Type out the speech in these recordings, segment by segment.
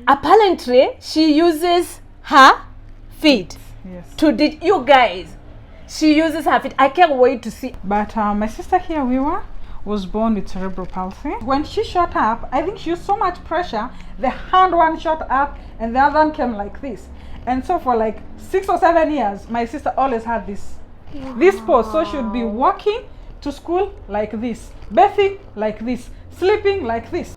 Apparently, she uses her feet to you guys. She uses her feet. I can't wait to see. But my sister here, WIWA, was born with cerebral palsy. When she shot up, I think she used so much pressure, the hand one shot up and the other one came like this. And so for like 6 or 7 years, my sister always had this pose. So she would be walking to school like this, bathing like this, sleeping like this.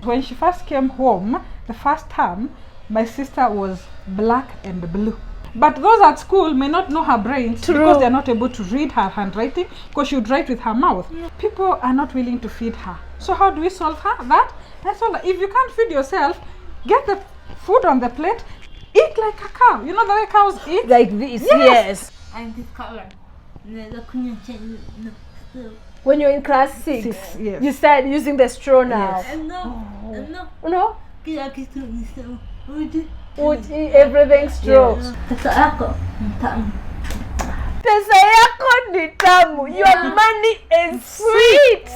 When she first came home, the first term, my sister was black and blue. But those at school may not know her brains because they're not able to read her handwriting because she would write with her mouth. People are not willing to feed her. So how do we solve that? That's all. If you can't feed yourself, get the food on the plate, eat like a cow. You know the way cows eat? Like this, yes. And this color. When you're in class 6, yes. You start using the straw now. Yes. No? Would eat everything straw. Pesa yako tamu. Pesa yako ni tamu. Your money is sweet.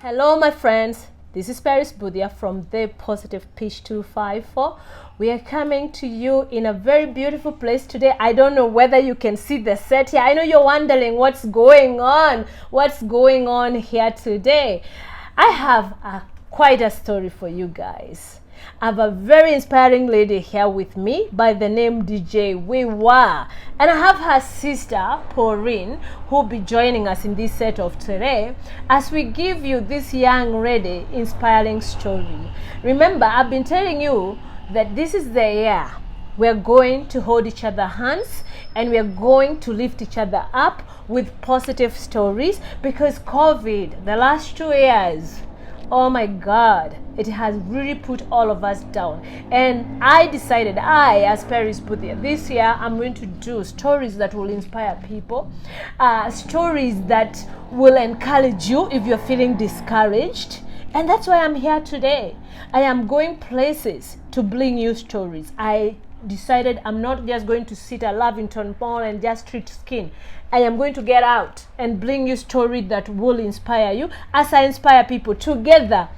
Hello my friends, this is Paris Budia from The Positive Pitch 254. We are coming to you in a very beautiful place today. I don't know whether you can see the set here. I know you're wondering what's going on here today. I have quite a story for you guys. I have a very inspiring lady here with me by the name Deejay WIWA, and I have her sister Pauline who will be joining us in this set of today as we give you this young lady inspiring story. Remember, I've been telling you that this is the year we're going to hold each other hands and we're going to lift each other up with positive stories, because COVID, the last 2 years, oh my God, it has really put all of us down. And I decided, as Paris Budia, this year I'm going to do stories that will inspire people, stories that will encourage you if you're feeling discouraged. And that's why I'm here today. I am going places to bring you stories. I decided I'm not just going to sit at Lavington Mall and just treat skin. I am going to get out and bring you stories that will inspire you as I inspire people. Together,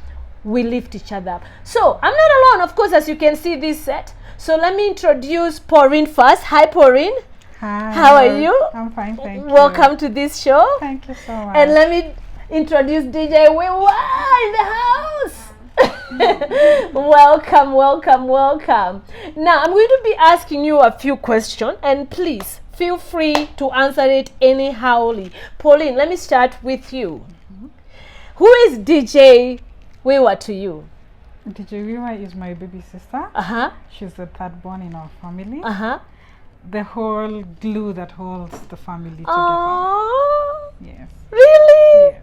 we lift each other up. So, I'm not alone, of course, as you can see this set. So, let me introduce Pauline first. Hi, Pauline. Hi. How are you? I'm fine, thank you. Welcome to this show. Thank you so much. And let me introduce Deejay WIWA in the house. Welcome. Now, I'm going to be asking you a few questions, and please feel free to answer it anyhowly. Pauline, let me start with you. Who is Deejay WIWA to you? Deejay WIWA is my baby sister. She's the third born in our family. The whole glue that holds the family together. Oh, yes. Really? Yes.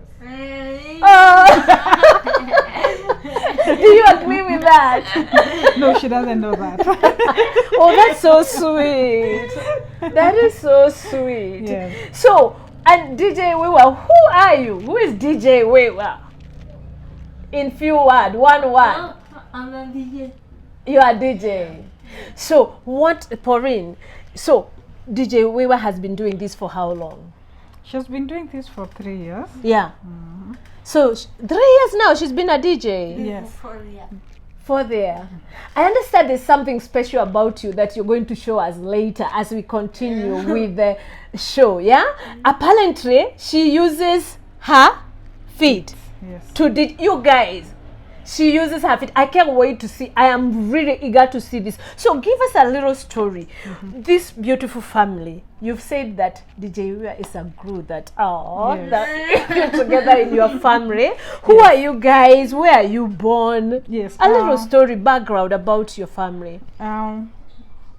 Do you agree with that? No, she doesn't know that. Oh, that's so sweet. That is so sweet. Yes. So, and Deejay WIWA, who are you? Who is Deejay WIWA? In few words, one word. I'm a DJ. You are DJ. So, what, Pauline? So, Deejay WIWA has been doing this for how long? She's been doing this for 3 years. Yeah. So, 3 years now, she's been a DJ? Yes. 4 years. I understand there's something special about you that you're going to show us later as we continue with the show, yeah? Apparently, she uses her feet to you guys. She uses her feet. I can't wait to see. I am really eager to see this. So give us a little story. This beautiful family. You've said that Deejay WIWA is a glue that that you're together in your family. Who are you guys? Where are you born? Yes. A little story, background about your family.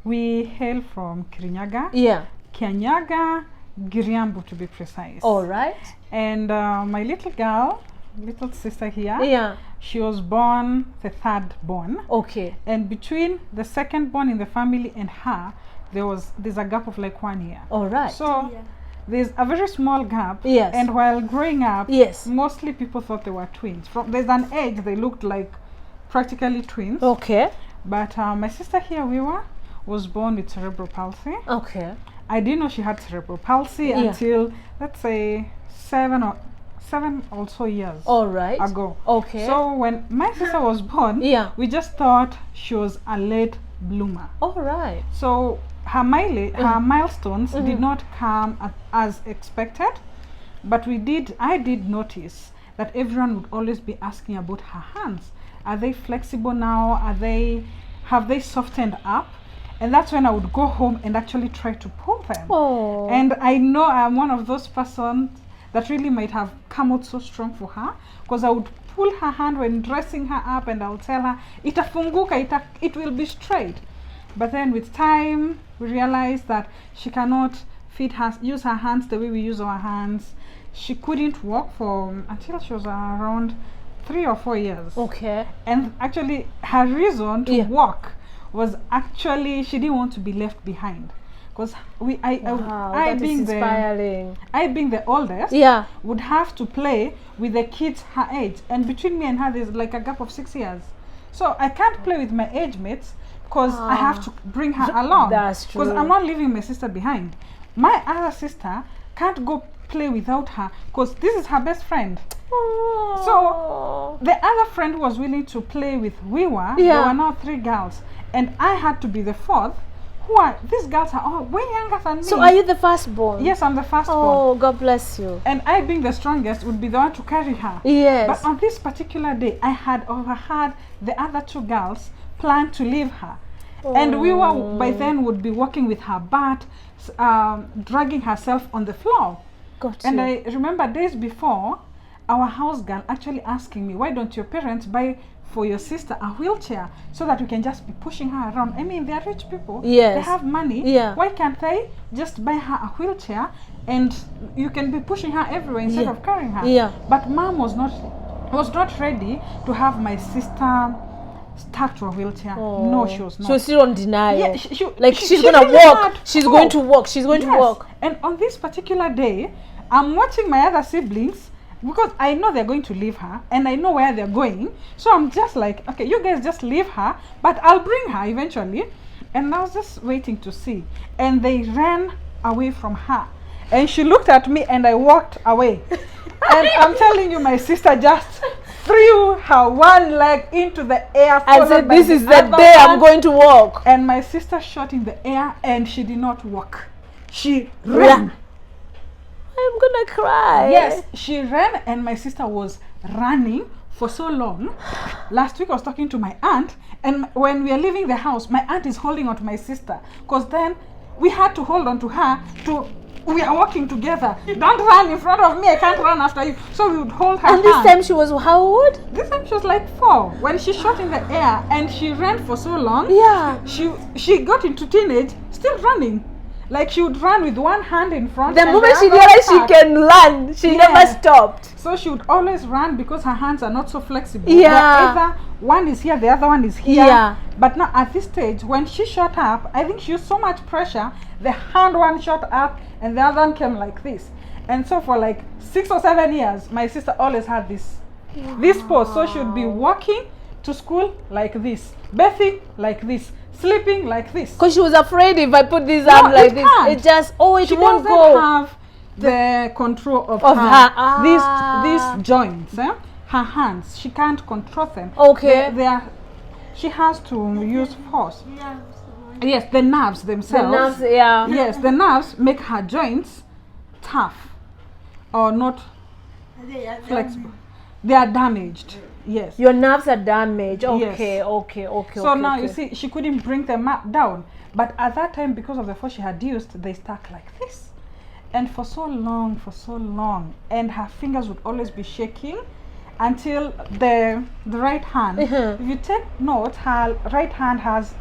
We hail from Kirinyaga. Yeah. Kianyaga, Giriambu to be precise. All right. And my little girl, little sister here, Yeah. she was born the third born. Okay. And between the second born in the family and her, there's a gap of like 1 year. All right. So Yeah. there's a very small gap. Yes. And while growing up, Yes. mostly people thought they were twins. There's an age they looked like practically twins. Okay. But my sister here, WIWA, was born with cerebral palsy. Okay. I didn't know she had cerebral palsy Yeah. until, let's say, 7 or so years All right. ago. Okay. So when my sister was born, Yeah. we just thought she was a late bloomer. All right. So her milestones did not come as expected, but I did notice that everyone would always be asking about her hands. Are they flexible now? Have they softened up? And that's when I would go home and actually try to pull them. Oh. And I know I'm one of those persons that really might have come out so strong for her, because I would pull her hand when dressing her up and I'll tell her, itafunguka, it will be straight. But then with time, we realized that she cannot use her hands the way we use our hands. She couldn't walk until she was around 3 or 4 years. Okay. And actually, her reason to Yeah. walk was actually she didn't want to be left behind. Because Wow, I that being is inspiring. I being the oldest, Yeah. would have to play with the kids her age, and between me and her there's like a gap of 6 years. So I can't play with my age mates because I have to bring her along. That's Because true. I'm not leaving my sister behind. My other sister can't go play without her because this is her best friend. So the other friend was willing to play with WIWA. Yeah. There were now 3 girls, and I had to be the 4th. These girls are all way younger than me. So are you the firstborn? Yes, I'm the firstborn. Oh, God bless you. And I, being the strongest, would be the one to carry her. Yes. But on this particular day, I had overheard the other 2 girls plan to leave her. And WIWA by then would be walking with her butt, dragging herself on the floor. Got And you. I remember days before, our house girl actually asking me, why don't your parents buy for your sister a wheelchair so that we can just be pushing her around? I mean, they're rich people. Yes. They have money. Yeah. Why can't they just buy her a wheelchair and you can be pushing her everywhere instead Yeah. of carrying her? Yeah. But mom was not ready to have my sister stuck to a wheelchair. Oh. No, she was not. She was still on denial. Yeah, She's she gonna really walk. had She's hope. going to walk. She's going to Yes. walk. And on this particular day, I'm watching my other siblings because I know they're going to leave her and I know where they're going. So I'm just like, okay, you guys just leave her, but I'll bring her eventually. And I was just waiting to see. And they ran away from her. And she looked at me and I walked away. And I'm telling you, my sister just threw her one leg into the air. I followed said, by this is the other day I'm one. going to walk. And my sister shot in the air and she did not walk. She ran. I'm gonna cry. Yes, she ran and my sister was running for so long. Last week I was talking to my aunt, and when we are leaving the house, my aunt is holding on to my sister because then we had to hold on to her we are walking together. Don't run in front of me, I can't run after you. So we would hold her And this hand. time she was how old? This time she was like 4 when she shot in the air and she ran for so long. Yeah. She got into teenage still running. Like she would run with one hand in front. The and moment she other realized she back. can run, she Yeah. never stopped. So she would always run because her hands are not so flexible. Yeah. They're either one is here, the other one is here. Yeah. But now at this stage, when she shot up, I think she used so much pressure, the hand one shot up and the other one came like this. And so for like 6 or 7 years, my sister always had this pose. So she would be walking to school like this, bathing like this, sleeping like this. Because she was afraid if I put this No, arm like it this, can't. it just, it She won't doesn't go. have the control of Of her. these joints, her hands. She can't control them. Okay. She has to use force. Yeah. Yes, the nerves themselves. The nerves, yeah. Yes, the nerves make her joints tough or not flexible. They are damaged. Yes. Your nerves are damaged. Okay, Yes. okay. So now you see, she couldn't bring them up down. But at that time, because of the force she had used, they stuck like this. And for so long, and her fingers would always be shaking until the right hand. If you take note, her right hand has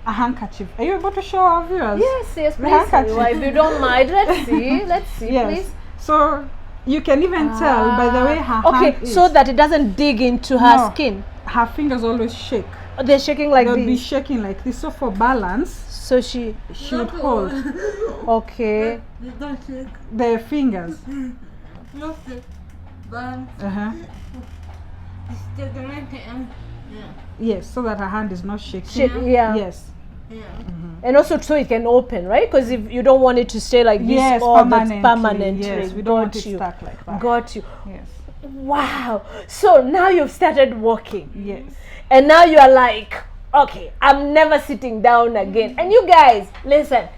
a handkerchief. Are you able to show our viewers? Yes, The please. handkerchief. Well, if you don't mind, let's see. Let's see, Yes. please. So you can even tell by the way her Okay, hand is. so that it doesn't dig into her No. skin. Her fingers always shake. They're shaking like They'll be this. shaking like this. So for balance, So she, she would hold okay. Don't shake. their fingers. Not shake. But Uh-huh. it's still the right hand. Yeah. Yes, so that her hand is not shaking. Shit, yeah. Yes. Yeah. And also so it can open, right? Because if you don't want it to stay like this Yes, all permanently. permanently. Yes, we don't want it Got you. stuck like that. Got you. Yes. Wow. So now you've started walking. Yes. And now you are like, okay, I'm never sitting down again. And you guys, listen,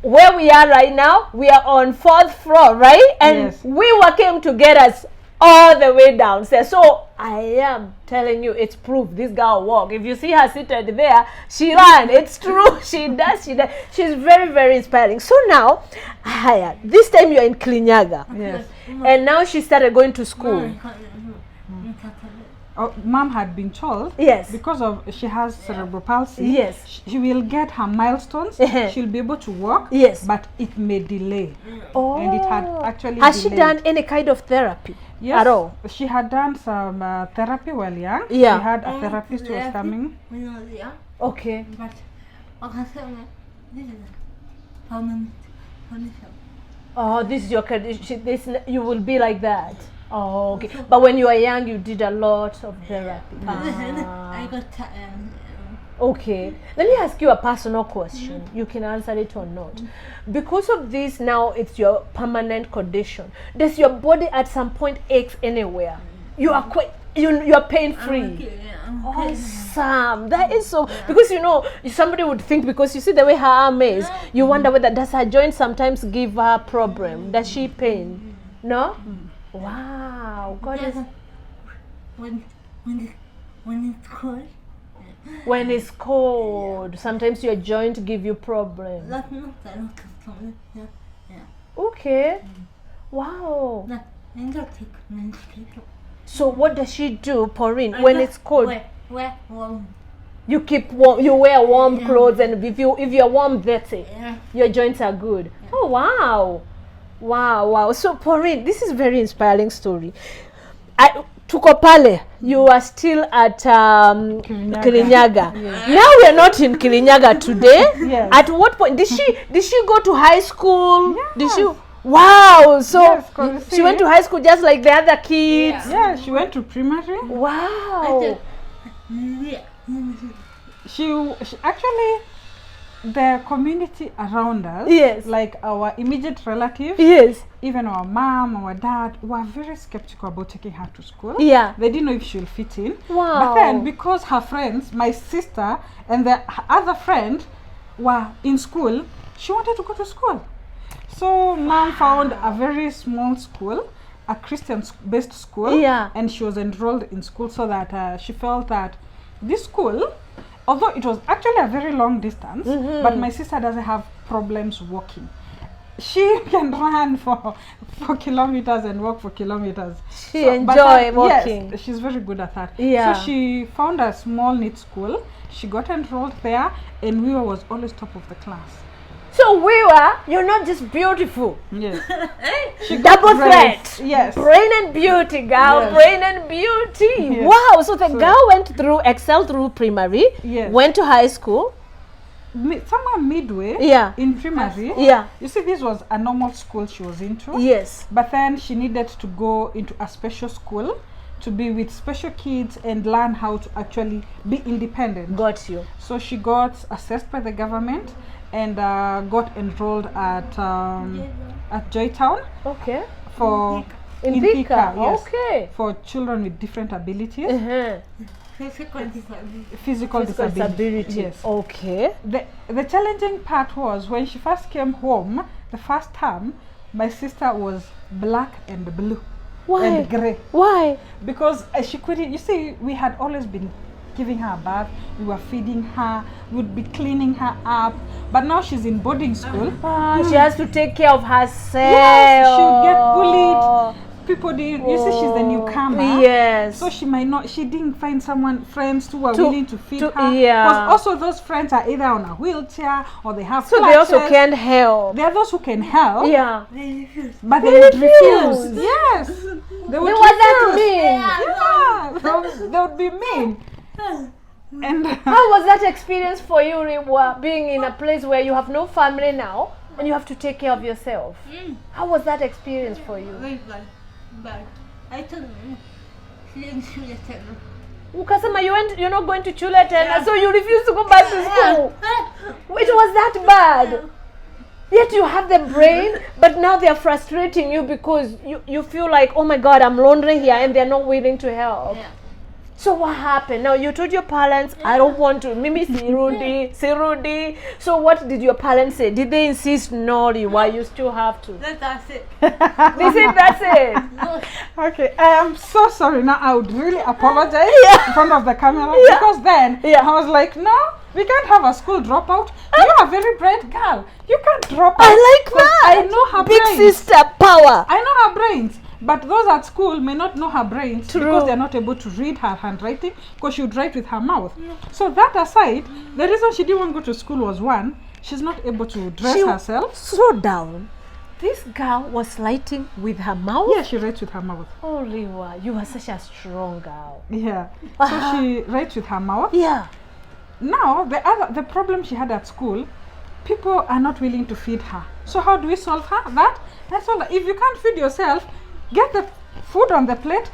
where we are right now, we are on 4th floor, right? And Yes. WIWA came to get us all the way downstairs. So I am telling you, it's proof this girl walk. If you see her seated there, she ran. It's true. She does. She's very, very inspiring. So now, Haya, this time you're in Kirinyaga. Yes. And now she started going to school. Oh, Mom had been told Yes. because of she has cerebral palsy. Yes. She will get her milestones. Uh-huh. She'll be able to walk. Yes. But it may delay. Oh. And it had actually Has she delayed. done any kind of therapy Yes. at all? She had done some therapy while young. Yeah. She had a therapist who was Therapy? coming. When I was young, Okay. but I can say this is permanent condition. Oh, this is your condition. This you will be like that. Oh, okay. But when you were young, you did a lot of therapy. I got Okay. Let me ask you a personal question. You can answer it or not. Because of this, now it's your permanent condition. Does your body at some point ache anywhere? You are quite. You are pain free. Awesome. That is so, because you know somebody would think, because you see the way her arm is, you wonder whether does her joint sometimes give her problem, does she pain? No. Wow. God is, When it's cold, when it's cold sometimes your joint give you problem. that's not a lot of something. Yeah. Okay. Wow. That and don't take menstruation. So what does she do, Pauline, when it's cold? Where warm. You keep warm, you wear warm clothes, and if you're warm, that's it. Yeah. Your joints are good. Oh wow. Wow. So Pauline, this is very inspiring story. Tuko pale, you are still at Kirinyaga. Now we are not in Kirinyaga today. Yes. At what point did she go to high school? Yes. Did she? Wow. So Yes, 'cause you she went see- to high school just like the other kids. Yeah, she went to primary. Wow. Yeah. She actually, the community around us, Yes. like our immediate relatives, Yes. even our mom, our dad, were very skeptical about taking her to school. Yeah. They didn't know if she'll fit in. Wow. But then, because her friends, my sister and the other friend, were in school, she wanted to go to school. So mom found a very small school, a Christian-based school, Yeah. and she was enrolled in school so that she felt that this school, although it was actually a very long distance, but my sister doesn't have problems walking. She can run for kilometers and walk for kilometers. She but enjoy walking. Yes, she's very good at that. Yeah. So she found a small neat school. She got enrolled there, and WIWA was always top of the class. So WIWA, you're not just beautiful. Yes. Double grades. threat. Yes. Brain and beauty, girl. Yes. Brain and beauty. Yes. Wow. So the girl went through, excelled through primary. Yes. Went to high school. Somewhere midway Yeah. in primary. Yeah. You see, this was a normal school she was into. Yes. But then she needed to go into a special school to be with special kids and learn how to actually be independent. Got you. So she got assessed by the government and got enrolled at Joytown Okay. for In Thika. yes, Okay. for children with different abilities, Uh-huh. Physical disability. physical disability. Yes. Okay. The challenging part was when she first came home, the first term, my sister was black and blue Why? and grey. Why? Because she couldn't, you see, we had always been giving her a bath, we were feeding her, we would be cleaning her up, but now she's in boarding school. She has to take care of herself. Yes, she would get bullied. people, you see, she's the newcomer. Yes. So she didn't find friends who are To- willing to feed to- her. yeah. Because also those friends are either on a wheelchair or they have So they also clutches. can't help. There are those who can help. Yeah. They refuse. But They they would refuse. refuse. Yes. They would They were that refuse. mean. Yeah. They would be mean. And How was that experience for you, Riwa, being in a place where you have no family now and you have to take care of yourself? How was that experience for you? Very bad. Bad. I told them. She didn't shoot at them. Ukasema you're not going to Chule tena, so you refuse to go back to school. It was that bad. Yet you have the brain, but now they are frustrating you because you feel like, oh my God, I'm lonely here, and they're not willing to help. Yeah. So what happened? Now you told your parents, I don't want to. Mimi Sirudi. So what did your parents say? Did they insist, no, Riwa, you still have to? That's it. They said that's it. No. okay, I am so sorry. Now I would really apologize in front of the camera because then I was like, no, we can't have a school dropout. You're a very bright girl. You can't drop out. I like 'Cause that. I know her Big brains. sister power. I know her brains. But those at school may not know her brains True. because they're not able to read her handwriting because she would write with her mouth. So that aside, the reason she didn't want to go to school was one, she's not able to dress herself. Slow down. This girl was writing with her mouth? Yeah, she writes with her mouth. Oh, Riwa, you are such a strong girl. Yeah. So she writes with her mouth. Yeah. Now the problem she had at school, people are not willing to feed her. So how do we solve that? That's all. If you can't feed yourself, get the food on the plate,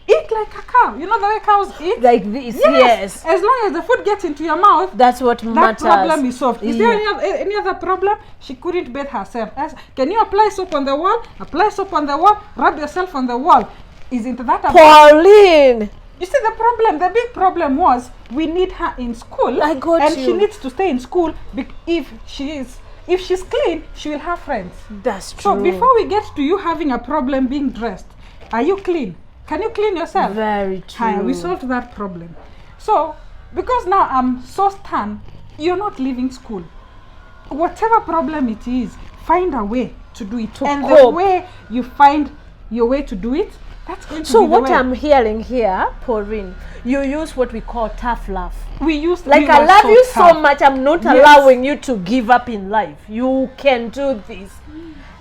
eat like a cow. You know the way cows eat? Like this, yes. As long as the food gets into your mouth, That's what that matters. problem is solved. Is Yeah. there any other problem? She couldn't bathe herself. Can you apply soap on the wall? Apply soap on the wall. Rub yourself on the wall. Isn't that a Pauline! You see the problem? The big problem was we need her in school. I got and you. she needs to stay in school. If she's clean, she will have friends. That's true. So before we get to you having a problem being dressed, are you clean? Can you clean yourself? Very true. Hi, we solved that problem. So because now I'm so stunned, you're not leaving school. Whatever problem it is, find a way to do it. And the cope. way you find your way to do it, that's going to So be the what way. I'm hearing here, Pauline, you use what we call tough love. we used Like we I were love you so tough. much, I'm not Yes. allowing you to give up in life. You can do this.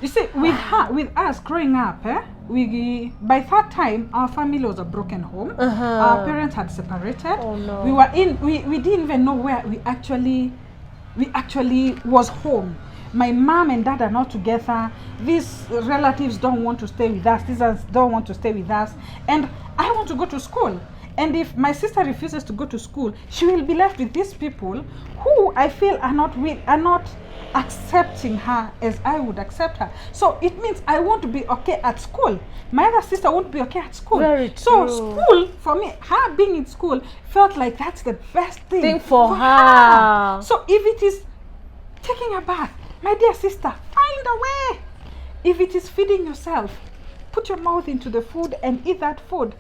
You see, with us growing up, by that time our family was a broken home. Our parents had separated. Oh, no. We didn't even know where we actually was home. My mom and dad are not together. These relatives don't want to stay with us. These ones don't want to stay with us. And I want to go to school. And if my sister refuses to go to school, she will be left with these people who I feel are not accepting her as I would accept her. So it means I want to be okay at school. My other sister won't be okay at school. Very So true. school, for me, her being in school felt like that's the best thing For her. So if it is taking a bath, my dear sister, find a way. If it is feeding yourself, put your mouth into the food and eat that food.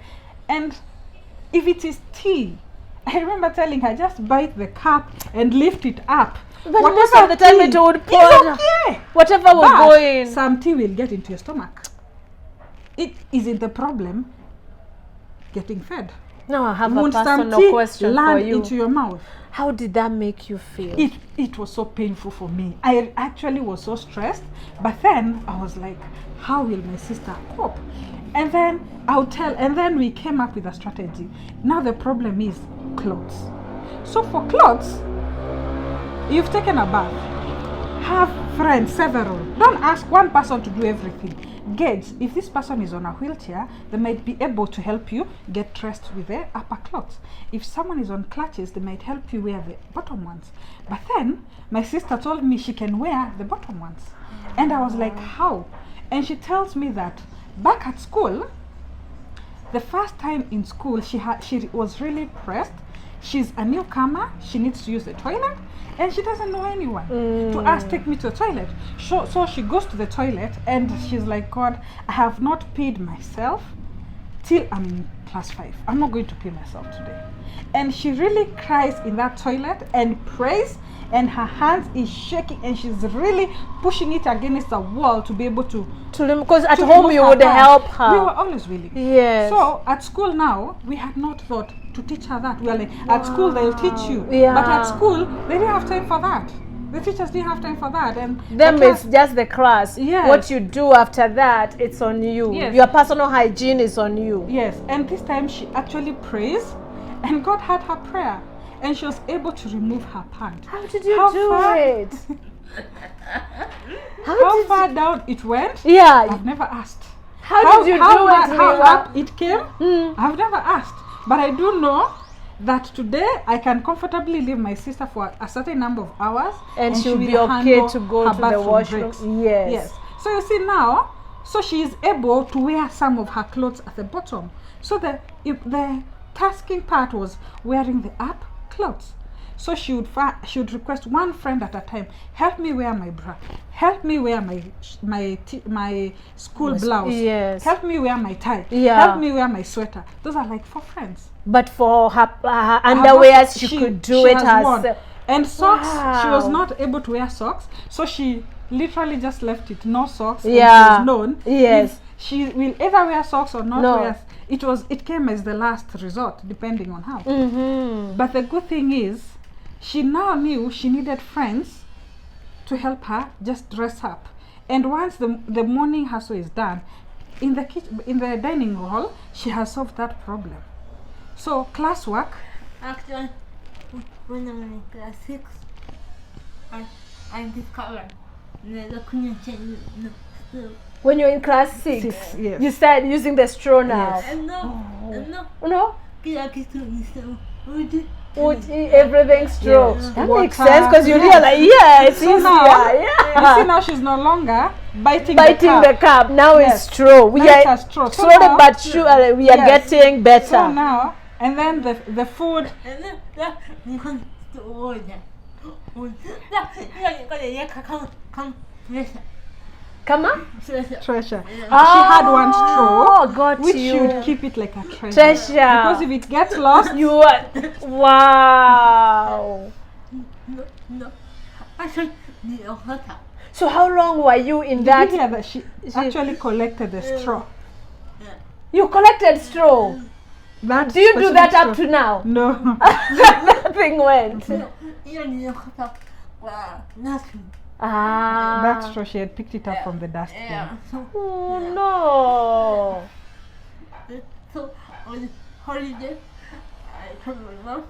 And if it is tea, I remember telling her, just bite the cup and lift it up. But most of the time it would pour. It's okay. Whatever was But going. some tea will get into your stomach. It isn't the problem getting fed. Now I have Won't a some personal tea question for land you. into your mouth? How did that make you feel? It was so painful for me. I actually was so stressed, but then I was like, how will my sister cope? And then and then we came up with a strategy. Now the problem is clothes. So for clothes, you've taken a bath. Have friends, several. Don't ask one person to do everything. Gauge, if this person is on a wheelchair, they might be able to help you get dressed with the upper clothes. If someone is on clutches, they might help you wear the bottom ones. But then my sister told me she can wear the bottom ones. And I was like, how? And she tells me that back at school, the first time in school, she was really pressed. She's a newcomer, she needs to use the toilet, and she doesn't know anyone to ask, take me to the toilet. So she goes to the toilet and she's like, God, I have not paid myself till I'm class 5. I'm not going to pay myself today. And she really cries in that toilet and prays, and her hands is shaking, and she's really pushing it against the wall to be able to because at to home remove you her would pants. help We her. were always willing. Yes. So at school now, we had not thought to teach her that. We are like, at school they'll teach you. Yeah. But at school, they didn't have time for that. The teachers didn't have time for that. And Them the it's just the class. Yes. What you do after that, it's on you. Yes. Your personal hygiene is on you. Yes, and this time she actually prays, and God heard her prayer, and she was able to remove her pant. How did you How do far- it? How far down it went? Yeah. I've never asked. How did you do it, How Riva? up it came? I've never asked. But I do know that today I can comfortably leave my sister for a certain number of hours, And she'll be will okay handle to go her to the bathroom washroom. breaks. Yes. Yes. So you see now, so she is able to wear some of her clothes at the bottom. So the tasking part was wearing the up clothes. So she would request one friend at a time, help me wear my bra, help me wear my school blouse, yes. help me wear my tie, Yeah. help me wear my sweater. Those are like 4 friends. But for her Her underwear, boxer, she could do it has worn. herself. And socks, she was Wow. not able to wear socks, so she literally just left it, no socks. Yeah. And she was known Yes. if she will either wear socks or not No. wear. It came as the last resort, depending on how. Mm-hmm. But the good thing is, she now knew she needed friends to help her just dress up. And once the morning hustle is done, in the kitchen, in the dining hall, she has solved that problem. So classwork, Actually, when I'm in class 6, I discovered that I couldn't change the school. When you're in class 6, yes. you start using the straw now. And no, No? kaya kitu so would Would everything straw. Yes. That Water. makes sense because you Yes. realize, yeah, it's So easier. now, you Yeah. see now she's no longer biting Biting the the cup. cup. Now Yes. it's straw. We Now it's are a straw. So slowly now- but sure we are Yes. getting better. So now, and then the food, and then that you can do that. That you got a come pressure. Come on. treasure. She had one straw, got which you. she would keep it like a treasure. Treasure. Because if it gets lost, You are, wow. No. I said the hotel. So how long were you in did that? you hear that she actually collected the straw? You collected straw. That Do you do specific that straw. up to now? No. Nothing went. No, even the hotel. Nothing. Ah. That straw, she had picked it up from the dustbin. Yeah. So, Oh no. so on holiday, I told my mom,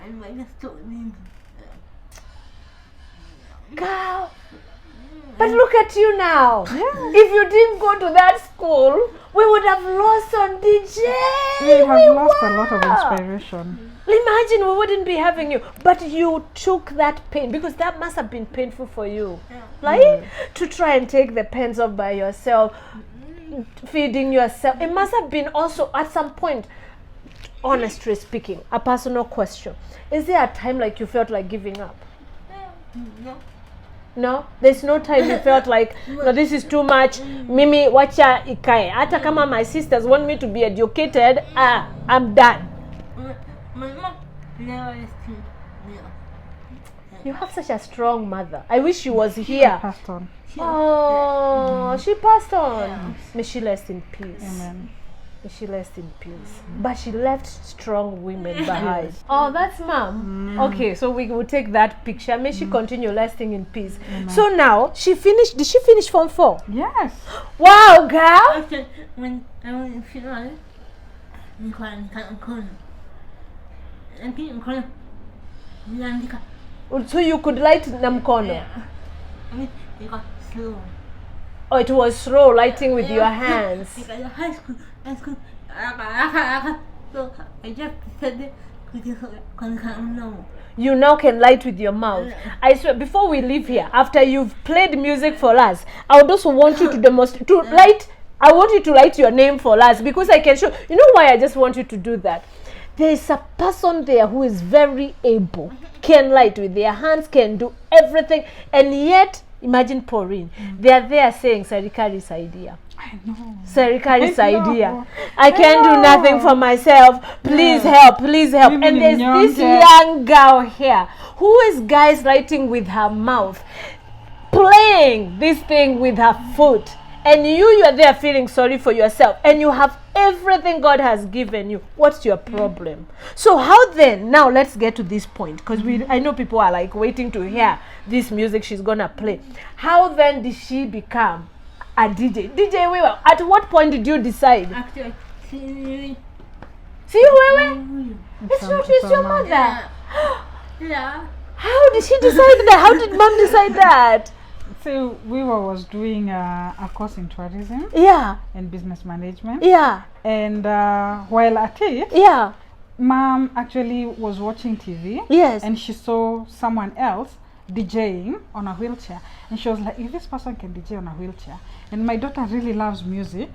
and my next told me. Girl. But look at you now. If you didn't go to that school, we would have lost on Deejay. We have lost a lot of inspiration. Imagine we wouldn't be having you. But you took that pain because that must have been painful for you. Right? To try and take the pens off by yourself, feeding yourself. It must have been also at some point, honestly speaking, a personal question. Is there a time like you felt like giving up? No. No, there's no time you felt like, no, this is too much. Mimi, wacha ikae. Hata kama my sisters want me to be educated, I'm done. My mom never listened. You have such a strong mother. I wish she was here. Passed on. Oh, she passed on. May she rest in peace. Amen. May she rest in peace. But she left strong women behind. Oh, that's mom. Okay, so we will take that picture. May she continue resting in peace. So now, she finished. Did she finish Form 4? Yes. Wow, girl. After when I was in Finland, I can't corner. I can't corner. So you could light Namkono. I mean, you got slow. Oh, it was slow lighting with your hands. Because high school, so I just said it because no. You now can light with your mouth. I swear, before we leave here, after you've played music for us, I would also want you to demonstrate, to light, I want you to light your name for us because I can show, you know why I just want you to do that? There is a person there who is very able, can light with their hands, can do everything, and yet, imagine Pauline, they are there saying, Sarikari's idea. I I know. Serikali I saidia. know. I can't do nothing for myself. Please help, please help. Mimi And ni there's this mnyonge. young girl here who is, guys, writing with her mouth, playing this thing with her foot. And you are there feeling sorry for yourself. And you have everything God has given you. What's your problem? So how then, now let's get to this point. Because I know people are like waiting to hear this music she's going to play. How then did she become a DJ? DJ WIWA, at what point did you decide? Actually, See you, Wewe? It's not just your mother. yeah. How did she decide that? How did mom decide that? So WIWA was doing a course in tourism Yeah, and business management. yeah, And while at it, yeah, mom actually was watching TV. yes. And she saw someone else DJing on a wheelchair. And she was like, if this person can DJ on a wheelchair, and my daughter really loves music,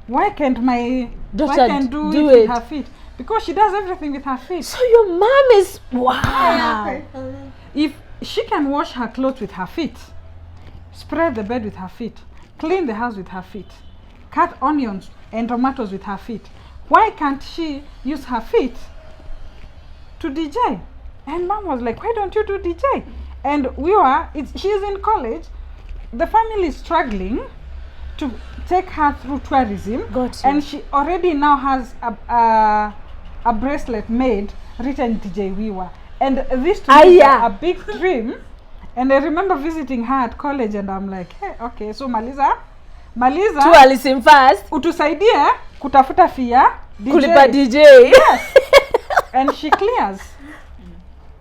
why can't my Daughter why can't do it with her feet? Because she does everything with her feet. So your mom is, wow. If she can wash her clothes with her feet, spread the bed with her feet, clean the house with her feet, cut onions and tomatoes with her feet, why can't she use her feet to DJ? And mom was like, why don't you do DJ? And she's in college. The family is struggling to take her through tourism. Got you. And she already now has a bracelet made written DJ WIWA. And this to me is yeah. a big dream. And I remember visiting her at college and I'm like, hey, okay, so maliza Tourism first, utusaidie kutafuta fia DJ. kulipa DJ. Yes. And she clears.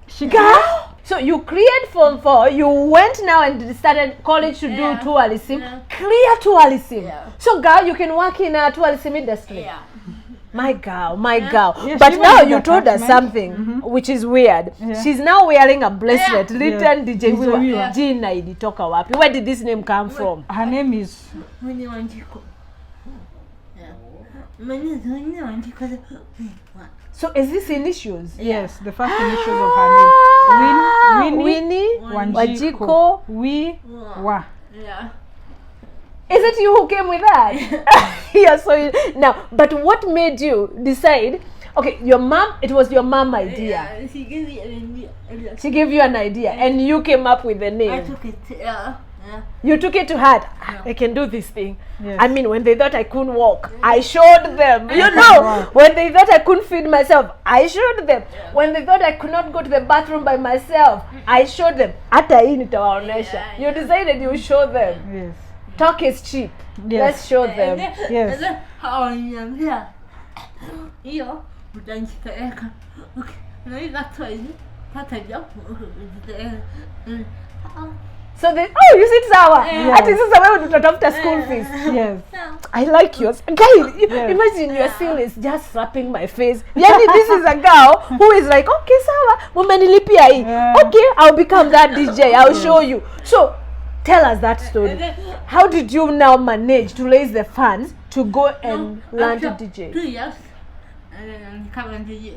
She clears. So you cleared Form 4, you went now and started college to Yeah. do tourism, Yeah. clear tourism. Yeah. So girl, you can work in a tourism industry. Yeah. My girl, my girl. Yeah, But she now went you with told us attachment. something which is weird. Yeah. She's now wearing a bracelet Yeah. written DJ DJ WIWA. WIWA. Jina ilitoka wapi? Where did this name come from? Her name is Mwenye wanjiko. Yeah. Mwenye wanjiko. So is this initials? yes, the first initials of her name. Winnie Wanjiko. Wajiko. WIWA. Yeah. Is it you who came with that? Yeah, so now, but what made you decide? Okay, your mom, it was your mom idea. Yeah. She gave me an idea. She gave you an idea and you came up with the I name. took it. Yeah. Yeah. You took it to heart. I can do this thing. Yes. I mean, when they thought I couldn't walk, I showed them. You know, Wow. when they thought I couldn't feed myself, I showed them. When they thought I could not go to the bathroom by myself, I showed them. Hata hii nitawaonesha. Yeah, You decided you show them. Yes. Talk is cheap. Yes. Let's show them. Yes. And then hawaniambia hiyo utanipeleka. Okay. Na hii that's why hata japo So they, oh, you see, Sawa. Yeah. Ati sasa wewe utatafuta school fees. Yes. I like yours. Guy, Yes. imagine your seal is just slapping my face. Yani, this is a girl who is like, okay, Sawa, mumenilipia hii. Yeah. Okay, I'll become that DJ. I'll show you. So, tell us that story. How did you now manage to raise the funds to go and learn to DJ? 2 years. And then I come and DJ.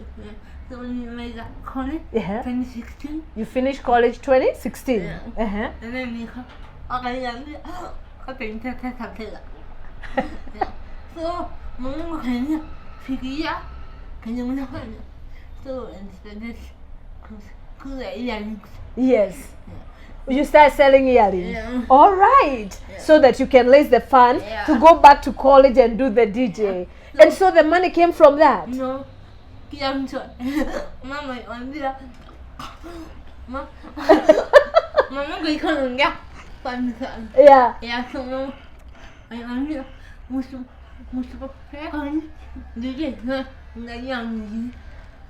So when you made that college, Yeah. 2016. You finished college 2016. Yeah. Uh-huh. And then you come, wakaniambia watanitaka. So Mungu kaniambia fikiria kenye unafanya. So instead kuza earrings. Yes. You start selling earrings. Yeah. All right. So that you can raise the funds Yeah. to go back to college and do the DJ. And so the money came from that. You know, kila mtu mama anambia mama Mungu iko nongea sana. Yeah. Yeah, so mama anambia msipo DJ ndani ya mji.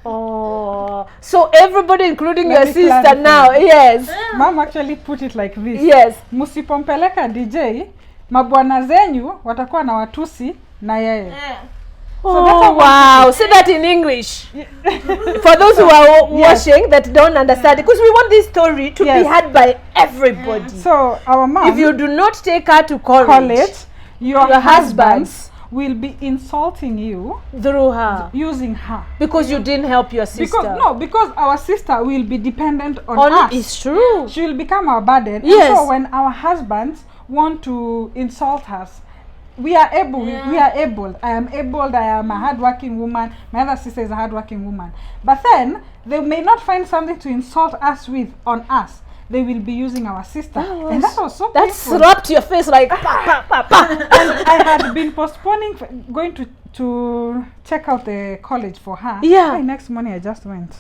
Oh, so everybody, including Let your me sister clarify. now, yes, Mom actually put it like this. yes. Msipompeleka DJ, mabwana zenyu watakuwa na watusi na yeye. Yeah. So that's Oh how wow! Say that in English for those who are watching that don't understand, because we want this story to be Yes. heard by everybody. So our mom, If you do not take her to college, college, your your husbands will be insulting you through her, using her. because you didn't help your sister. Because our sister will be dependent on All us. is true. She will become our burden. Yes. And so when our husbands want to insult us, we are able. We are able. I am able. I am a hardworking woman. My other sister is a hardworking woman. But then they may not find something to insult us with on us. They will be using our sister, and that was so that painful. slapped your face like pa, pa, pa, pa. And I had been postponing going to check out the college for her. Yeah. Hey, next morning I just went.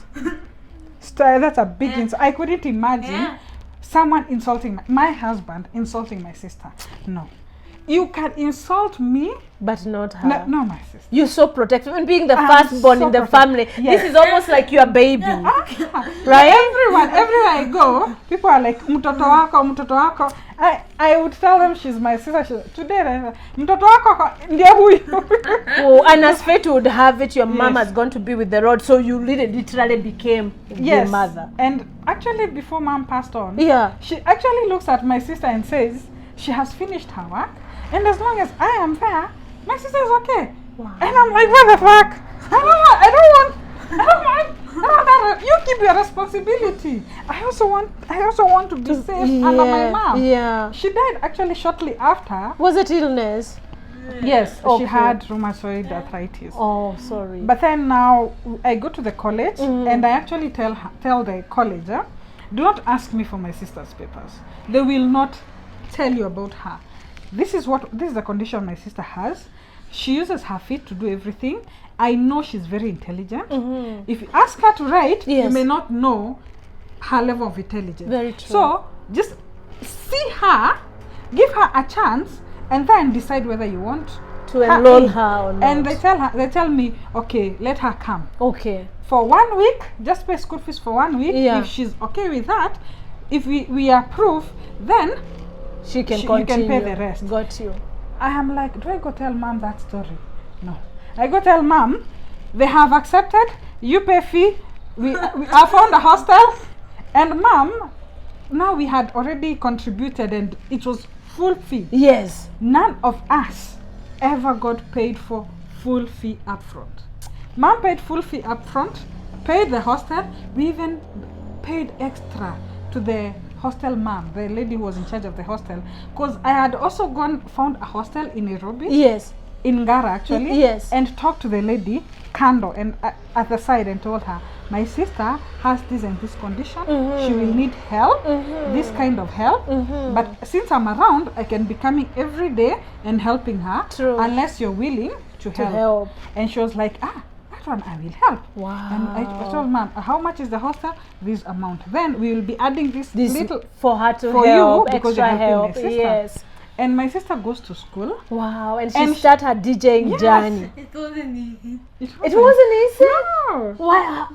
That's a big insult. I couldn't imagine someone insulting my husband insulting my sister. No. You can insult me, but not her. No, my sister. You're so protective, and being the firstborn in the family. Yes. This is almost like your baby, right? Everywhere I go, people are like mtoto wako. I would tell them she's my sister. Today, mtoto wako ndiye huyu. Oh, and as fate would have it, your mom has gone to be with the Lord, so you literally became the mother. And actually, before mom passed on, she actually looks at my sister and says she has finished her work. And as long as I am there, my sister is okay. Wow. And I'm like, what the fuck? I don't want that. You keep your responsibility. I also want to be safe under my mom. Yeah. She died actually shortly after. Was it illness? Yes, she had rheumatoid arthritis. Oh, sorry. But then now I go to the college and I actually tell the college, do not ask me for my sister's papers. They will not tell you about her. This is the condition my sister has. She uses her feet to do everything. I know she's very intelligent. If you ask her to write, you may not know her level of intelligence. Very true. So just see her, give her a chance, and then decide whether you want to enroll her or not. And they tell me, okay, let her come. Okay. For 1 week, just pay school fees for 1 week. If she's okay with that, if we approve, then you can pay the rest. Got you. I am like, do I go tell mom that story? No. I go tell mom, they have accepted, you pay fee, I found a hostel, and mom, now we had already contributed and it was full fee. Yes. None of us ever got paid for full fee upfront. Mom paid full fee upfront, paid the hostel, we even paid extra to the hostel mom, the lady who was in charge of the hostel, because I had also found a hostel in Nairobi. Yes. In Ngara actually. Yes. And talked to the lady Kando and at the side and told her, my sister has this and this condition. She will need help, this kind of help. But since I'm around, I can be coming every day and helping her. True. Unless you're willing to help. And she was like, one I will help. Wow. And I told mom, how much is the hostel? This amount. Then we will be adding this little for her to for help, you because you're helping my sister. Yes. And my sister goes to school. Wow. And she started her DJing journey. It wasn't easy. It wasn't easy? No. Why?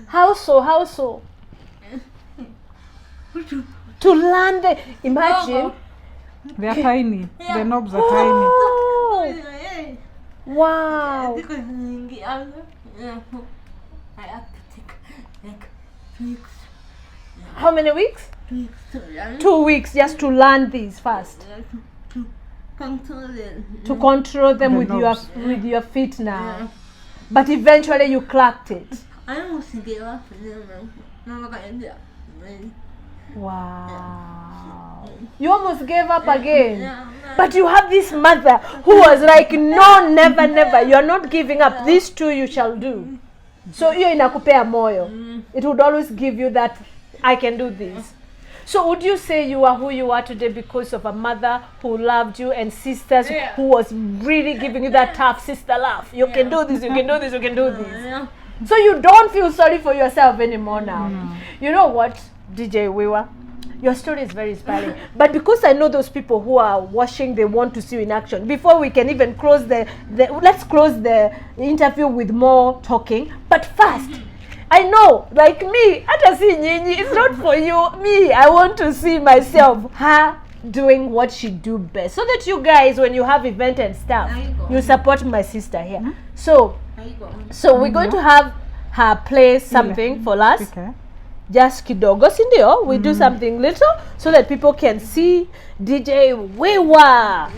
How so? To learn the imagine. They are tiny. The knobs are tiny. Oh. Wow. I have to take like 2 weeks. How many weeks? 2 weeks to learn. 2 weeks just to learn these first. To control them. To control them with your feet now. Yeah. But eventually you cracked it. I almost gave up and then wow. You almost gave up again. But you have this mother who was like, no, never, never. You are not giving up. These two you shall do. So you inakupea moyo. It would always give you that, I can do this. So would you say you are who you are today because of a mother who loved you and sisters who was really giving you that tough sister love? You can do this, you can do this, you can do this. So you don't feel sorry for yourself anymore now. You know what, DJ WIWA? Your story is very inspiring. But because I know those people who are watching, they want to see you in action. Before we can even close let's close the interview with more talking. But first, I know, like me, hata si nyinyi, it's not for you. Me, I want to see myself, her doing what she do best. So that you guys, when you have event and stuff, you support my sister here. So we're going to have her play something for us. Just kidogo, sindio? We do something little so that people can see DJ WIWA.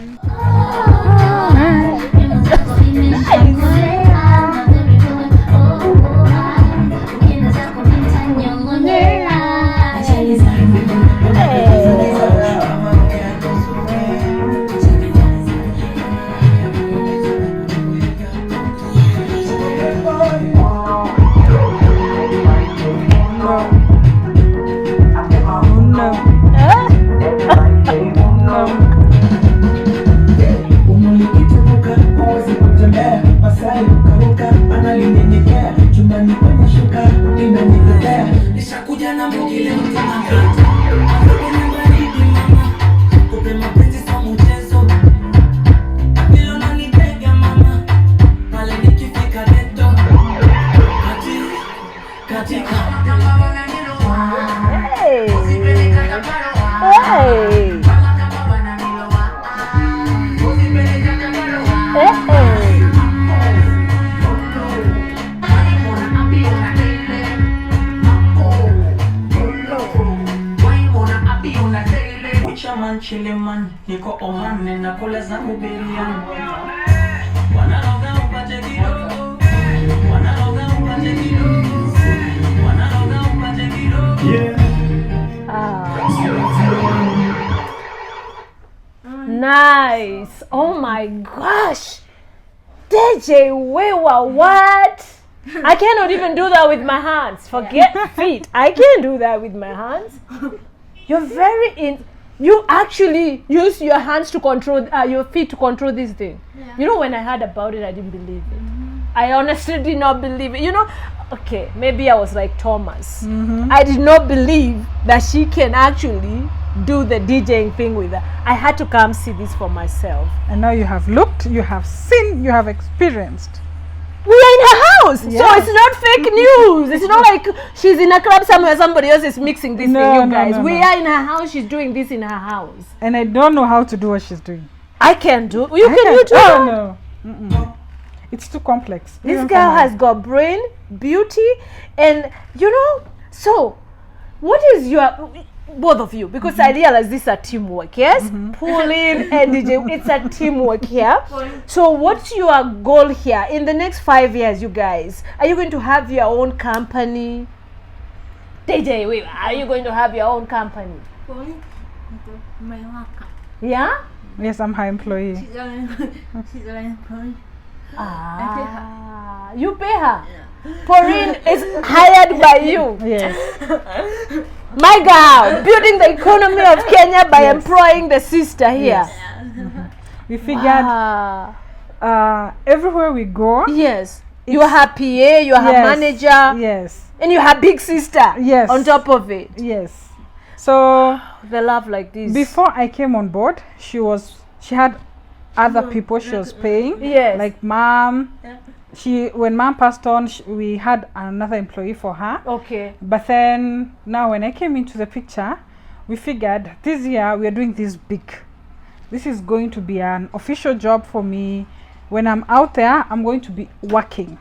mchezo. Vile unanitega mama, pale nikifika ghetto. Katika Hey. Chaman chileman, niko Oman na kula zangu biriani. Wanaloga upate kidogo, wanaloga upate kidogo, wanaloga upate kidogo. Nice. Oh my gosh. DJ WIWA, what? I cannot even do that with my hands. Forget feet. I can't do that with my hands. You're very in. You actually use your hands to control your feet to control this thing. Yeah. You know, when I heard about it, I didn't believe it. I honestly did not believe it. You know, okay, maybe I was like Thomas. I did not believe that she can actually do the DJing thing with her. I had to come see this for myself. And now you have looked, you have seen, you have experienced. We are in her house, so Yes. it's not fake news. It's not like she's in a club somewhere, somebody else is mixing this No, thing, you no, guys. no, We no. are in her house, she's doing this in her house. And I don't know how to do what she's doing. I can't do. You I can can't- do too. Oh, no. It's too complex. This Even girl for me. has got brain, beauty, and you know. So, what is your both of you? Because I realize this is a teamwork. Yes, Pauline and DJ, it's a teamwork here. So, what's your goal here in the next 5 years, you guys? Are you going to have your own company? DJ, wait, are you going to have your own company? My worker. Yeah. Yes, I'm her employee. She's an employee. Ah, you pay her. Pauline is hired by you. Yes. My God, building the economy of Kenya by employing the sister here. We figured Wow. everywhere we go. Yes. You are her PA, you are her Yes, manager, Yes. and you have big sister Yes. on top of it. Yes. So They love like this. before I came on board, she had other people she was paying. Yes. Like mom. Yeah. When mom passed on, we had another employee for her. Okay. But then now when I came into the picture, we figured this year we are doing this big. This is going to be an official job for me. When I'm out there, I'm going to be working,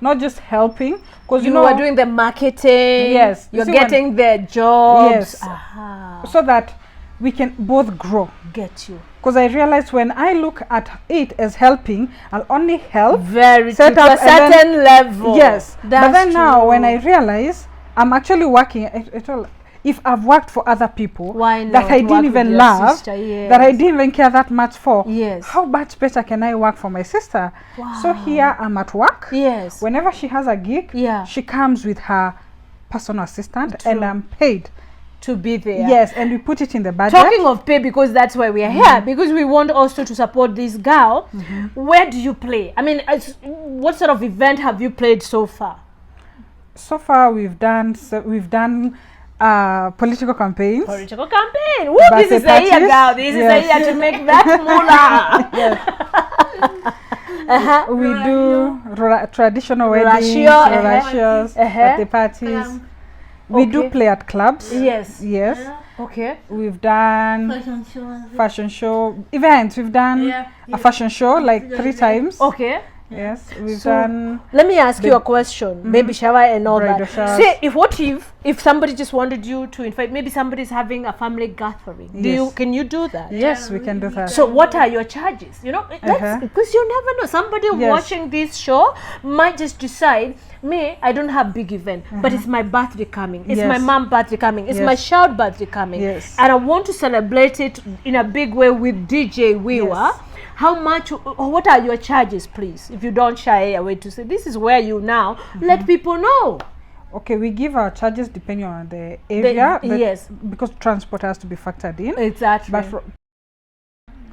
not just helping. Because You are doing the marketing. Yes. You're See, when- getting the jobs. Yes. Aha. so that we can both grow. Get you. Because I realized when I look at it as helping, I'll only help. Very Set true. To a up and then- certain level. Yes. That's But then now when I true. realize I'm actually working at all, if I've worked for other people Why that not I work didn't with even your love, sister? Yes. that I didn't even care that much for, Yes. how much better can I work for my sister? So here I'm at work. Yes. Whenever she has a gig, Yeah. she comes with her personal assistant True. and I'm paid. To be there. Yes, and we put it in the budget. Talking of pay, because that's why we are here, because we want also to support this girl. Where do you play? I mean, what sort of event have you played so far? So far we've done political campaigns. Political campaign. Woo, this Birthday is a year, parties. girl. This is a Yes. year to make that moolah. We do traditional weddings, Ratio, ratios, birthday parties. We do Okay. play at clubs. Yes. Yes. Okay. We've done Fashion shows. fashion show events. We've done Yeah. a fashion show like 3 times. Okay. Yes. We've So, done Let me ask you a question. Baby shower and all Bridal that. showers. Say, if somebody just wanted you to invite, maybe somebody's having a family gathering. Yes. Can you do that? yes, we can do that. So what are your charges? You know, because you never know. Somebody Yes. watching this show might just decide, I don't have big event, but it's my birthday coming. It's my Yes. mom birthday coming. It's Yes. my child birthday coming. Yes. And I want to celebrate it in a big way with DJ WIWA. Yes. How much, or what are your charges, please? If you don't shy away to say, this is where you now, let people know. Okay, we give our charges depending on the area. but yes. Because transport has to be factored in. Exactly. But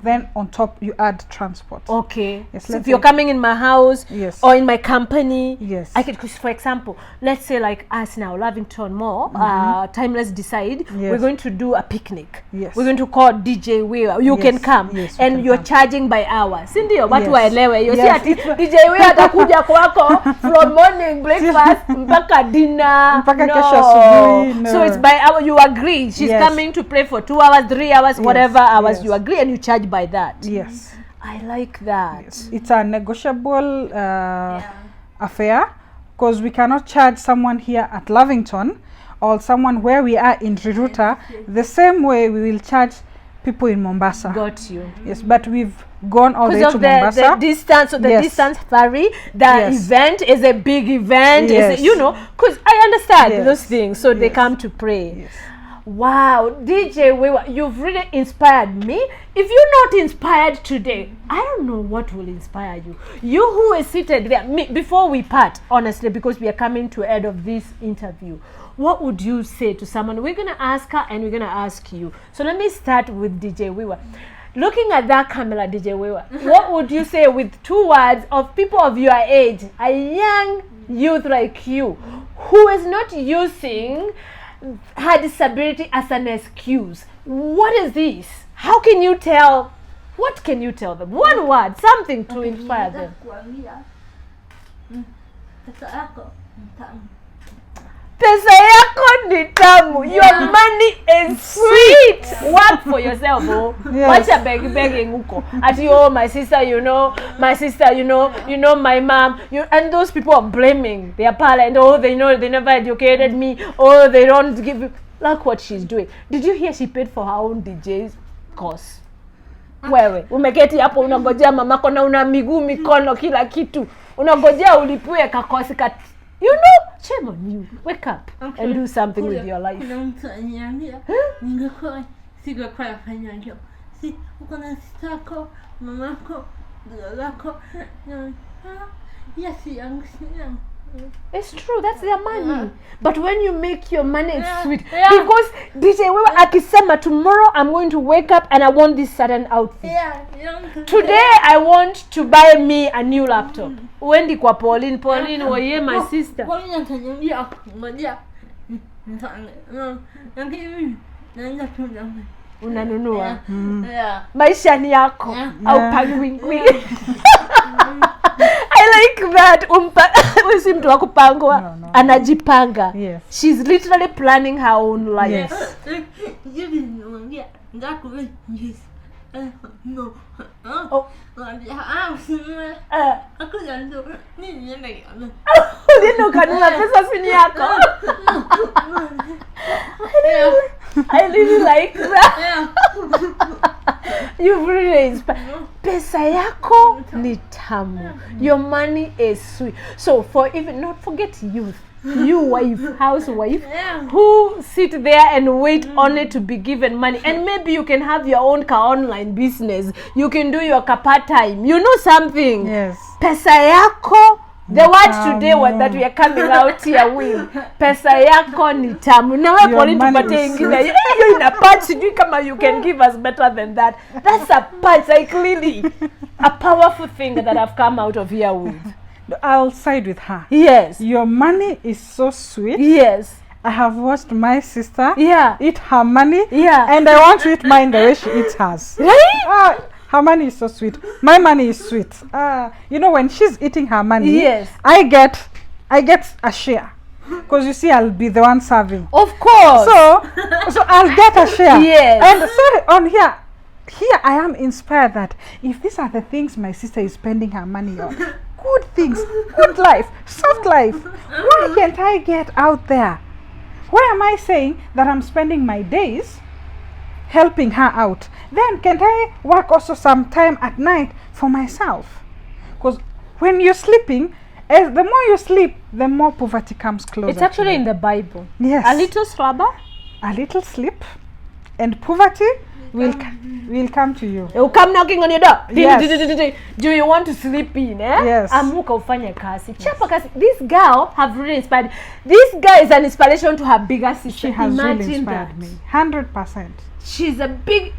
then on top you add transport. Okay. Yes, So let's if you're say- coming in my house Yes. or in my company, Yes. I could, for example, let's say like us now, Lavington Mall, Timeless decide we're Yes. going to do a picnic. Yes. We're going to call DJ WIWA. You Yes. can come, Yes, you and can you're come. charging by hour. Sindio, watu Yes. waelewe. You see Yes, ati it's- DJ WIWA atakuja kwako from morning breakfast mpaka dinner. Mpaka kesho asubuhi, no. So it's by hour. You agree. She's Yes. coming to play for 2 hours, 3 hours, whatever hours yes. you agree, and you charge by that. Yes. I like that. It's a negotiable affair, because we cannot charge someone here at Lavington or someone where we are in Riruta the same way we will charge people in Mombasa. Got you. Yes, but we've gone all the way Because to of the Mombasa. distance, so the Yes. distance vary. The Yes. event is a big event. Yes. You know, because I understand Yes. those things. So they Yes. come to pray. Yes. Wow, DJ WIWA, you've really inspired me. If you're not inspired today, I don't know what will inspire you. You who is seated there, before we part, honestly, because we are coming to the end of this interview, what would you say to someone? We're going to ask her and we're going to ask you. So let me start with DJ WIWA. Looking at that camera, DJ WIWA, what would you say with 2 words of people of your age, a young youth like you, who is not using her disability as an excuse? What is this? How can you tell? What can you tell them? One word, something to inspire them. Pesa yako ni tamu. Pesa yako ni tamu. Your money is sweet. Work for yourself, oh. Yes. Watch a begging huko. At oh, my sister, my sister, my mom, and those people are blaming their parents. Oh, they know they never educated me. Oh, they don't give you. Look what she's doing. Did you hear she paid for her own DJ's course? Wewe umeketi hapo unangojea mamako na una miguu mikono kila kitu, unangojea ulipiwe kakosi ka, shame on you. Wake up and do something with your life. Kuna mtu ananiambia ningekuwa singekuwa nafanya hivyo. Si uko na sister yako, mamako, dada yako. Yes, yangu. It's true, that's their money. But when you make your money, it's sweet. Yeah. Because DJ WIWA akisema, tomorrow I'm going to wake up and I want this certain outfit. Today I want to buy me a new laptop. Uendi kwa Pauline, oye my sister. Pauline ataniambia ngoja. Naenda tu Unanunua. Yeah. Maisha ni yako. Yeah. Au pangwingwi. I like that. Usi mtu wa kupangwa. No. Anajipanga. Yes. She's literally planning her own life. Yes. Hivi nimeongea ngaku juice. No. Oh. Usinunue. Akuja ndo nini niende kiano. Ulienda ukanunua, pesa si ni yako. I really like that. You've really inspired. Pesa yako ni tamu. Your money is sweet. So for even, not forget youth. You wife, housewife, who sit there and wait only to be given money. And maybe you can have your own online business. You can do your part-time. You know something? Yes. Pesa yako. The word today was that we are coming out here with. Pesa yako ni tamu. Na wewe Pauline tupate ingine. Hiyo ina punch, sijui kama you can give us better than that. That's a punch, like really a powerful thing that I've come out of here with. I'll side with her. Yes. Your money is so sweet. Yes. I have watched my sister eat her money. Yeah. And I want to eat mine the way she eats hers. Right? Her money is so sweet. My money is sweet. When she's eating her money, Yes. I get a share. Because you see, I'll be the one serving. Of course. So I'll get a share. Yes. And so on here I am inspired that if these are the things my sister is spending her money on, good things, good life, soft life, why can't I get out there? Why am I saying that I'm spending my days helping her out? Then can't I work also some time at night for myself? Because when you're sleeping, the more you sleep, the more poverty comes closer. It's actually in the Bible. Yes. A little slumber. A little sleep and poverty will come to you. It will come knocking on your door. Yes. Do you want to sleep in? Yes. Amuka ufanye kazi. Chapa kazi. This girl have really inspired. This girl is an inspiration to her bigger sister. She has Imagine really inspired that. me. 100%. She's a big.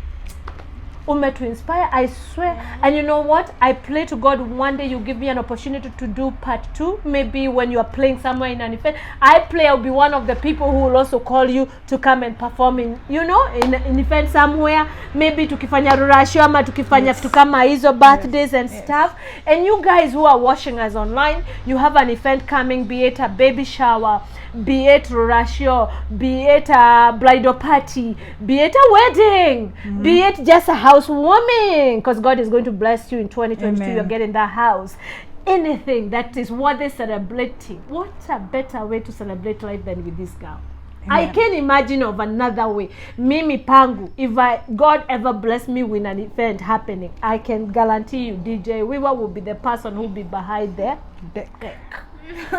to inspire, I swear. And you know what, I pray to God one day you give me an opportunity to do part 2, maybe when you are playing somewhere in an event. I pray I'll be one of the people who will also call you to come and perform in, you know, in an event somewhere, maybe tukifanya rurasho ama tukifanya vitu kama hizo birthdays and stuff. And you guys who are watching us online, you have an event coming, be it a baby shower, be it rurasho, be it a bridal party, be it a wedding, be it just a housewarming, because God is going to bless you in 2022. Amen. You're getting that house. Anything that is worth celebrating. What a better way to celebrate life than with this girl? I can't imagine of another way. Mimi Pangu, if God ever bless me with an event happening, I can guarantee you DJ WIWA will be the person who will be behind the deck.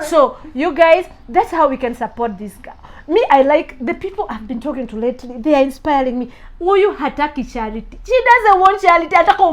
So you guys, that's how we can support this girl. Me, I like the people I've been talking to lately. They are inspiring me. Huyu hataki charity. She doesn't want charity. Ataka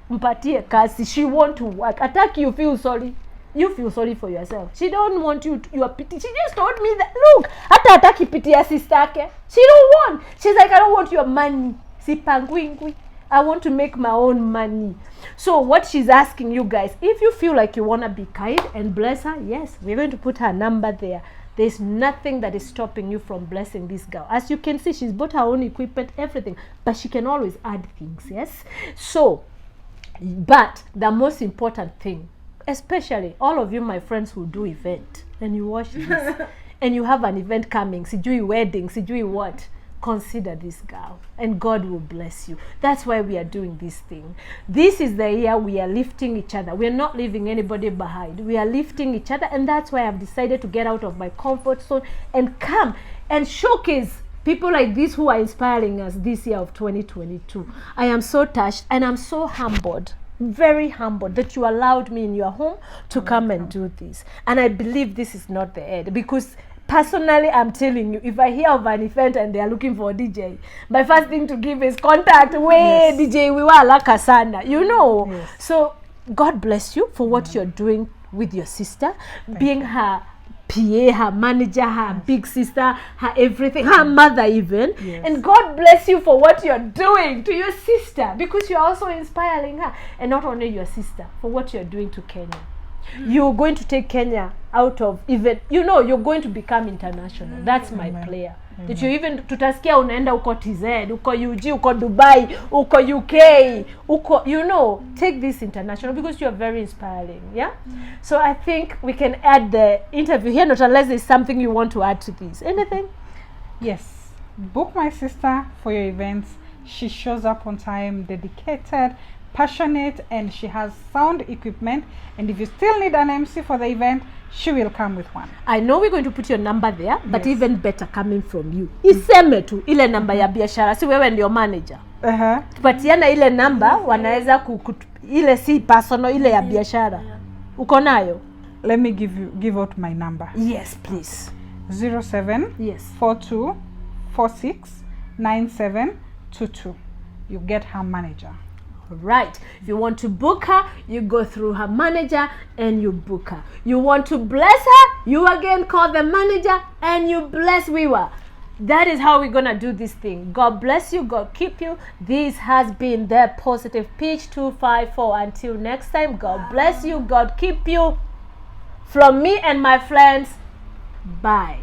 mpatie kasi. She want to work. Ataki you feel sorry. You feel sorry for yourself. She don't want you to, your pity. She just told me that, look, hata hataki pity ya sister. She don't want. She's like, I don't want your money. Sipangwingwi. I want to make my own money. So what she's asking you guys, if you feel like you want to be kind and bless her, yes, we're going to put her number there. There's nothing that is stopping you from blessing this girl. As you can see, she's bought her own equipment, everything, but she can always add things, yes? So, but the most important thing, especially all of you, my friends who do event, and you watch this, and you have an event coming, sijui wedding, sijui what, consider this girl and God will bless you. That's why we are doing this thing. This is the year we are lifting each other. We are not leaving anybody behind. We are lifting each other, and that's why I've decided to get out of my comfort zone and come and showcase people like this who are inspiring us this year of 2022. I am so touched and I'm so humbled, very humbled that you allowed me in your home to come and do this. And I believe this is not the end, because personally, I'm telling you, if I hear of an event and they are looking for a DJ, my first thing to give is contact. Yes. DJ WIWA alaka sana, you know. Yes. So God bless you for what you're doing with your sister, being her PA, her manager, her big sister, her everything, her mother even. Yes. And God bless you for what you're doing to your sister, because you're also inspiring her. And not only your sister, for what you're doing to Kenya. You're going to take Kenya out of even, you know, you're going to become international. That's my prayer. That you even, tutasikia unaenda uko TZ, uko UG, uko Dubai, uko UK, uko, you know, take this international, because you are very inspiring, yeah? So I think we can add the interview here, not unless there's something you want to add to this. Anything? Yes. Book my sister for your events. She shows up on time, dedicated, passionate, and she has sound equipment. And if you still need an MC for the event, she will come with one. I know we're going to put your number there, but even better coming from you. Iseme tu ile namba ya biashara, si wewe ndio manager. Tupatiana ile namba, wanaweza ile si personal, ile ya biashara. Uko nayo? Let me give out my number. Yes, please. 07 yes 42 46 9722. You get her manager. Right. If you want to book her, you go through her manager and you book her. You want to bless her, you again call the manager and you bless WIWA. That is how we're gonna do this thing. God bless you, God keep you. This has been the Positive Pitch 254. Until next time, God bless you, God keep you. From me and my friends, bye.